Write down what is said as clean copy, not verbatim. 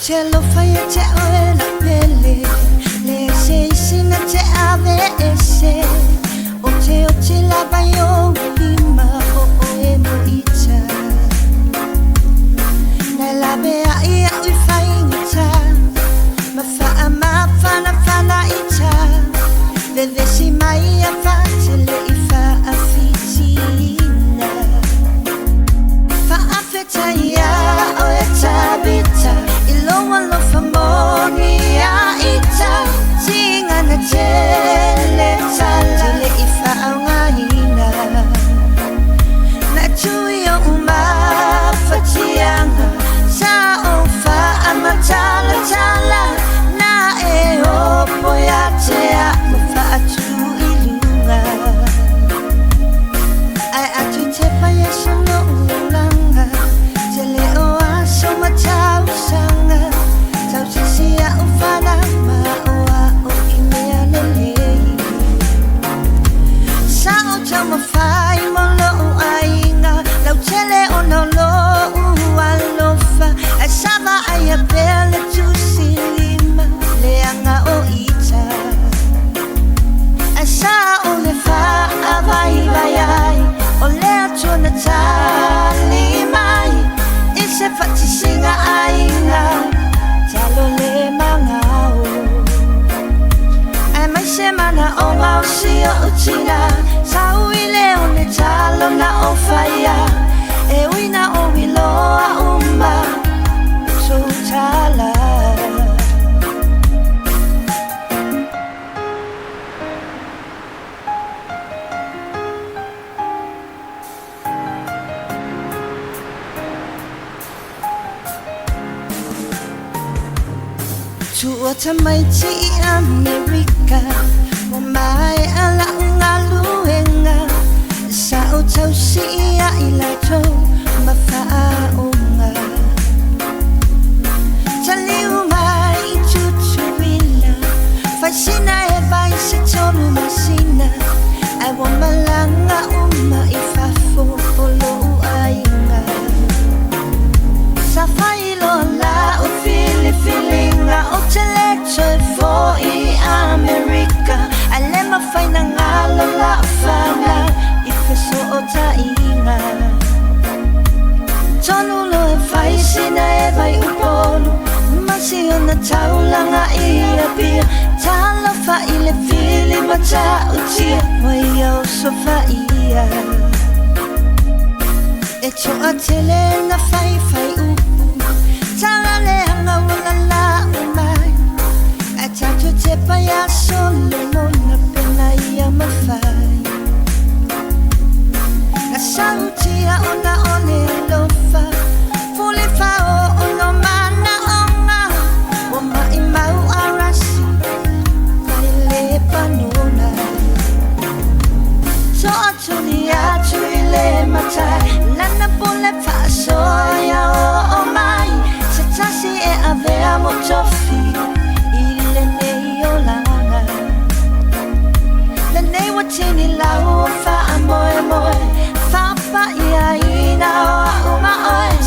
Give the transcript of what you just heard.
cielo falla te oe la pele le se sina te ave ese oche la bayo lima o oe mo ita na la bea ia ui fai ngita ma fana ita de si mai a fatele i fa a fitina fa a feta ia o e tabita lo famoni a ita singa na tele tale ifa ngaina na tuyo uma fatianga sa ofa amatala tala na e opo ya te a fa atu ilunga ai atu te pa yeso no ulanga tele o aso matau sanga tau sisia ufana ma oa o imea lele sao tau mawhai mo lo ainga lau tele o no lo ualofa a sama ai a pele tu silima leanga o ita a sa o le fa a vai ai o le atu na tali mai i se fati singa ainga talo le mangao ai mai semana o ngau si o utina sau i leo ne talo na o faya e uina o wiloa uma so tala Tua tamai ti America Mo mai ala unga luenga Sa o tau si ia ilato Mawhaonga Taliu mai tutuila Faisina e vai se tonu masina Ai wa malanga uma I fafo o lo ainga Sa failo la o feelinga o telecho fo I America ale mafai na ngalo la fala I peso o tainga tonu lo e fai sina e vai upolu masi o na taulanga I a bia talo fa I le fili mata utia mai au so fa ia e cho a tele na fai tala le hanga wala la umai a tato te paya solo mona pena ia mawhai na sautia ona ole lofa fule fao ono mana onga o mai mau arasi kai le panona so atuni atu I le matai lana pole faso ya o mai Tasi e avea mo tofi I le nei o langa Le nei watini lau o fa moe Fa pa ia ina o a uma oe